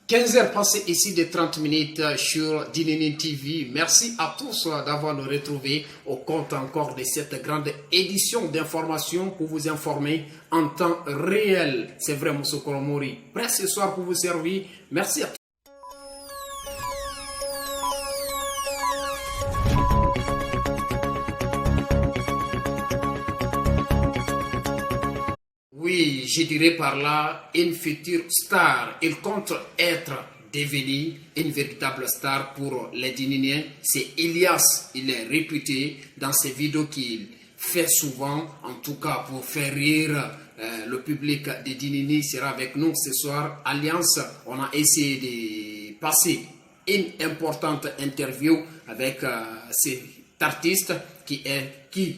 15 heures passées ici de 30 minutes sur Dinini TV. Merci à tous d'avoir nous retrouvés au compte encore de cette grande édition d'information pour vous informer en temps réel. C'est vrai, Moussa Kolomori. Prêt ce soir pour vous servir. Merci à tous. Oui, je dirais par là, une future star. Il compte être devenu une véritable star pour les Dininiens. C'est Elias. Il est réputé dans ses vidéos qu'il fait souvent, en tout cas pour faire rire le public de Dinini sera avec nous ce soir. Alliance, on a essayé de passer une importante interview avec cet artiste qui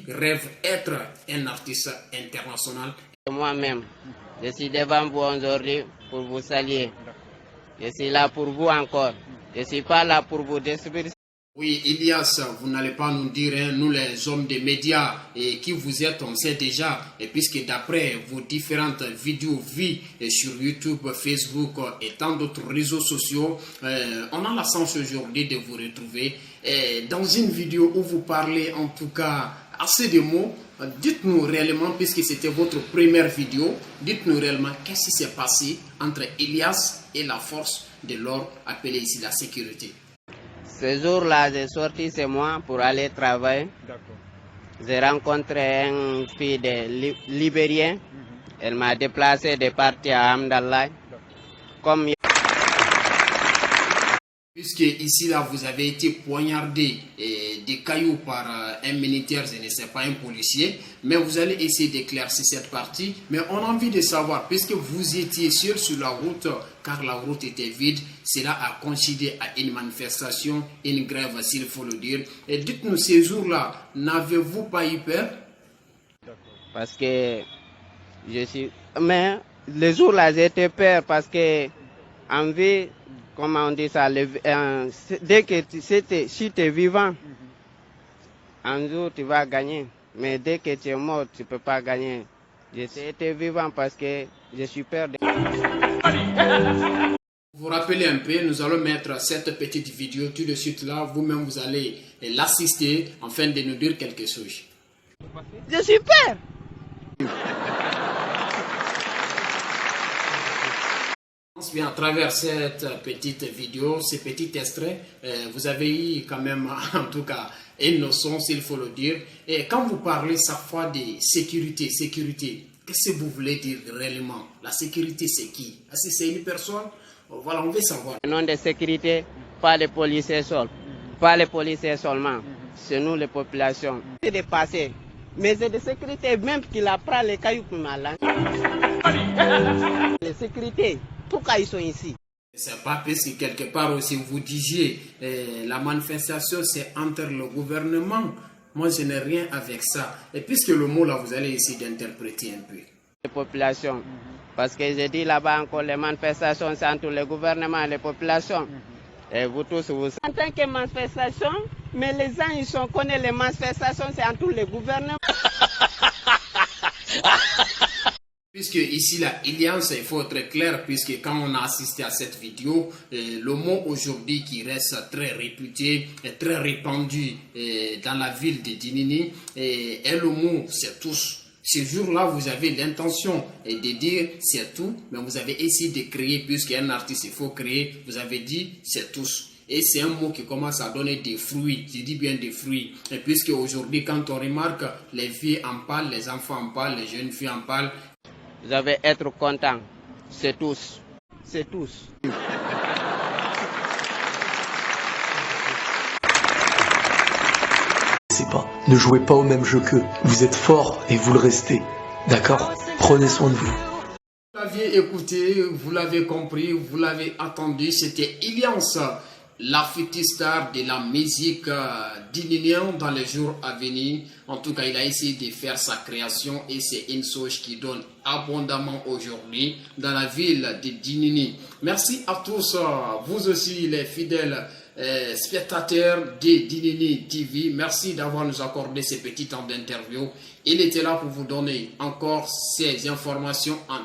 rêve être un artiste international. Moi-même, je suis devant vous aujourd'hui pour vous saluer. Je suis là pour vous encore. Je ne suis pas là pour vous détruire. Oui, Elias, vous n'allez pas nous dire, hein, nous les hommes des médias, et qui vous êtes, on sait déjà. Et puisque d'après vos différentes vidéos vues sur YouTube, Facebook et tant d'autres réseaux sociaux, on a la chance aujourd'hui de vous retrouver dans une vidéo où vous parlez en tout cas assez de mots. Dites-nous réellement, puisque c'était votre première vidéo, dites-nous réellement qu'est-ce qui s'est passé entre Elias et la force de l'ordre appelée ici la sécurité. Ce jour-là, j'ai sorti chez moi pour aller travailler. J'ai rencontré une fille de Libérien. Elle m'a déplacé de partir à Hamdallah. Comme puisque ici, là, vous avez été poignardé des cailloux par un militaire, je ne sais pas, un policier, mais vous allez essayer d'éclaircir cette partie. Mais on a envie de savoir, puisque vous étiez seul sur la route, car la route était vide, cela a coïncidé à une manifestation, une grève, s'il faut le dire. Et dites-nous, ces jours-là, n'avez-vous pas eu peur? Parce que je suis... Mais les jours-là, j'étais peur parce que en vie... Comment on dit ça, dès que si tu es vivant, un jour tu vas gagner. Mais dès que tu es mort, tu ne peux pas gagner. J'étais vivant parce que je suis peur de... Vous vous rappelez un peu, nous allons mettre cette petite vidéo tout de suite là. Vous-même, vous allez l'assister afin de nous dire quelque chose. Je suis peur. Bien, à travers cette petite vidéo, ces petits extraits, vous avez eu quand même, en tout cas, une notion, s'il faut le dire. Et quand vous parlez chaque fois de sécurité, qu'est-ce que vous voulez dire réellement? La sécurité, c'est qui? Est-ce que c'est une personne? Voilà, on veut savoir. Le nom de sécurité, pas les policiers seuls, pas les policiers seulement, c'est nous les populations. C'est de passer, mais c'est de sécurité même qu'il apprend les cailloux pour mal. Les sécurités. Pourquoi ils sont ici? C'est pas parce que quelque part aussi vous disiez la manifestation c'est entre le gouvernement. Moi je n'ai rien avec ça. Et puisque le mot là vous allez essayer d'interpréter un peu. Les populations. Parce que j'ai dit là-bas encore les manifestations c'est entre le gouvernement et les populations. Et vous tous vous... En tant que manifestation, mais les gens ils connaissent les manifestations c'est entre le gouvernement. Puisque ici, là, Elias, il faut être clair, puisque quand on a assisté à cette vidéo, le mot aujourd'hui qui reste très réputé et très répandu dans la ville de Dinini, est le mot c'est tous. Ce jour-là, vous avez l'intention de dire c'est tout, mais vous avez essayé de créer, puisqu'un artiste, il faut créer, vous avez dit c'est tous. Et c'est un mot qui commence à donner des fruits, je dis bien des fruits. Et puisque aujourd'hui, quand on remarque, les filles en parlent, les enfants en parlent, les jeunes filles en parlent, vous allez être content. C'est tous. C'est tous. C'est pas. Ne jouez pas au même jeu qu'eux. Vous êtes forts et vous le restez. D'accord? Prenez soin de vous. Vous l'aviez écouté, vous l'avez compris, vous l'avez entendu. C'était Elias, la future star de la musique dininienne dans les jours à venir. En tout cas, il a essayé de faire sa création et c'est une chose qui donne abondamment aujourd'hui dans la ville de Dinini. Merci à tous, vous aussi les fidèles spectateurs de Dinini TV. Merci d'avoir nous accordé ces petits temps d'interview. Il était là pour vous donner encore ces informations en